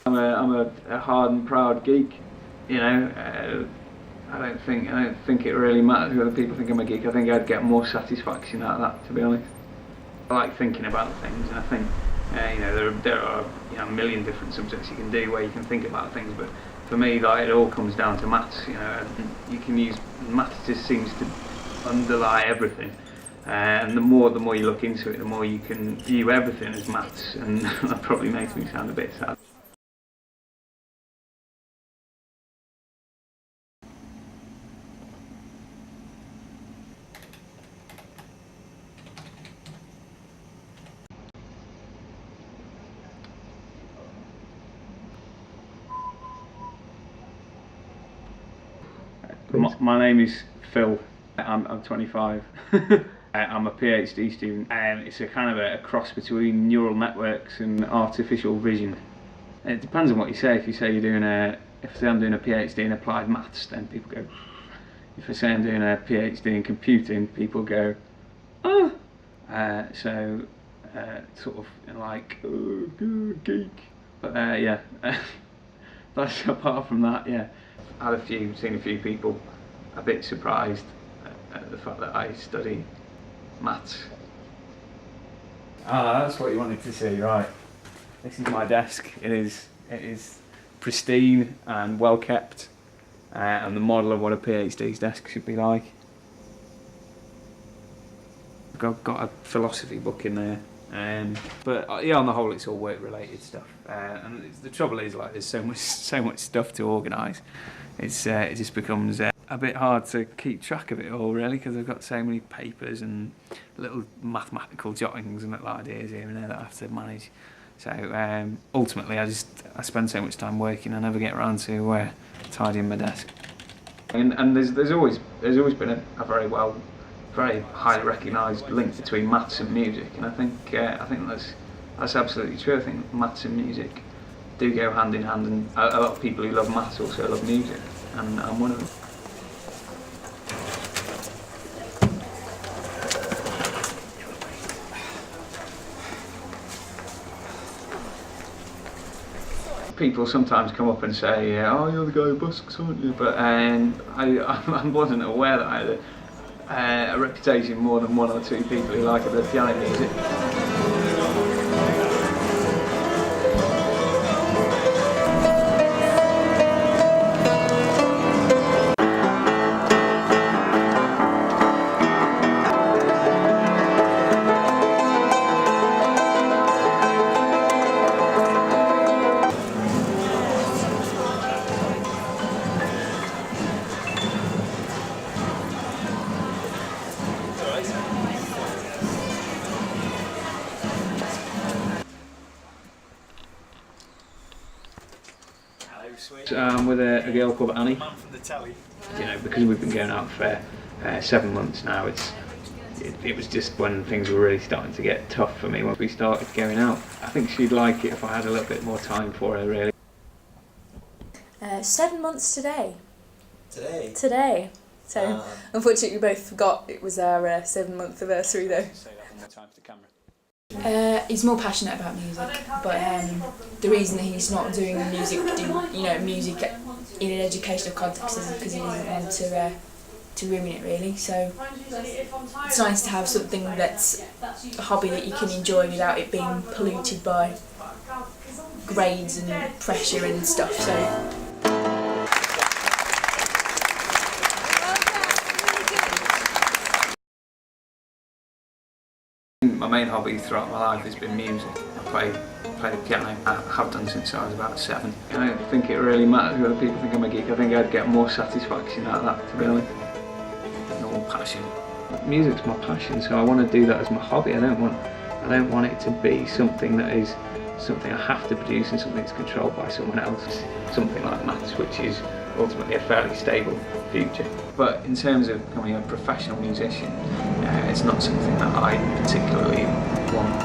I'm a hard and proud geek, you know. I don't think it really matters whether people think I'm a geek. I think I'd get more satisfaction out of that, to be honest. I like thinking about things, and I think there are a million different subjects you can do where you can think about things, but for me, like, it all comes down to maths. You know, you can use maths, just seems to underlie everything. And the more you look into it, the more you can view everything as maths, and that probably makes me sound a bit sad. My name is Phil. I'm 25. I'm a PhD student. It's a kind of a cross between neural networks and artificial vision. It depends on what you say. If you say I'm doing a PhD in applied maths, then people go. If I say I'm doing a PhD in computing, people go, oh. Sort of like, oh, good geek. But yeah, that's apart from that, yeah. Seen a few people a bit surprised at the fact that I study maths. Ah, that's what you wanted to see, right? This is my desk. It is pristine and well kept, and the model of what a PhD's desk should be like. I've got a philosophy book in there, but yeah, on the whole, it's all work-related stuff. And the trouble is, like, there's so much stuff to organise. It just becomes a bit hard to keep track of it all, really, because I've got so many papers and little mathematical jottings and little ideas here and there that I have to manage. So ultimately, I spend so much time working, I never get around to tidying my desk. And there's always been a very highly recognised link between maths and music, and I think that's absolutely true. I think maths and music do go hand in hand, and a lot of people who love maths also love music, and I'm one of them. People sometimes come up and say, "Oh, you're the guy who busks, aren't you?" But I wasn't aware that I had a reputation more than one or two people who like a bit of piano music. With a girl called Annie. You know, because we've been going out for 7 months now. It was just when things were really starting to get tough for me once we started going out. I think she'd like it if I had a little bit more time for her, really. 7 months today. Today? So, unfortunately, we both forgot it was our 7-month anniversary, though. Say that one more time to the camera. He's more passionate about music, but the reason that he's not doing music in an educational context is because he doesn't want to ruin it, really. So it's nice to have something that's a hobby that you can enjoy without it being polluted by grades and pressure and stuff. So. My main hobby throughout my life has been music. I play the piano. I have done since I was about 7. I don't think it really matters whether people think I'm a geek. I think I'd get more satisfaction out of that, to be honest. More passion. Music's my passion, so I want to do that as my hobby. I don't want it to be something that is something I have to produce and something that's controlled by someone else. Something like maths, which is ultimately a fairly stable future. But in terms of becoming a professional musician, it's not something that I particularly want.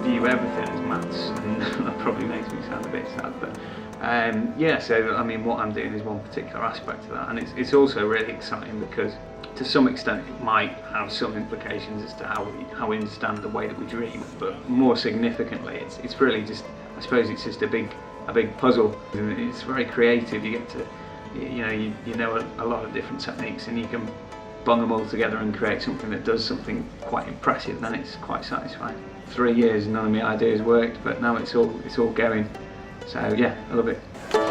View everything as maths, and that probably makes me sound a bit sad, but yeah, so I mean, what I'm doing is one particular aspect of that, and it's also really exciting because to some extent it might have some implications as to how we understand the way that we dream, but more significantly it's really just, I suppose it's just a big puzzle, and it's very creative. You get to, you know a lot of different techniques, and you can bung them all together and create something that does something quite impressive. Then it's quite satisfying. 3 years none of my ideas worked, but now it's all going, so yeah, I love it.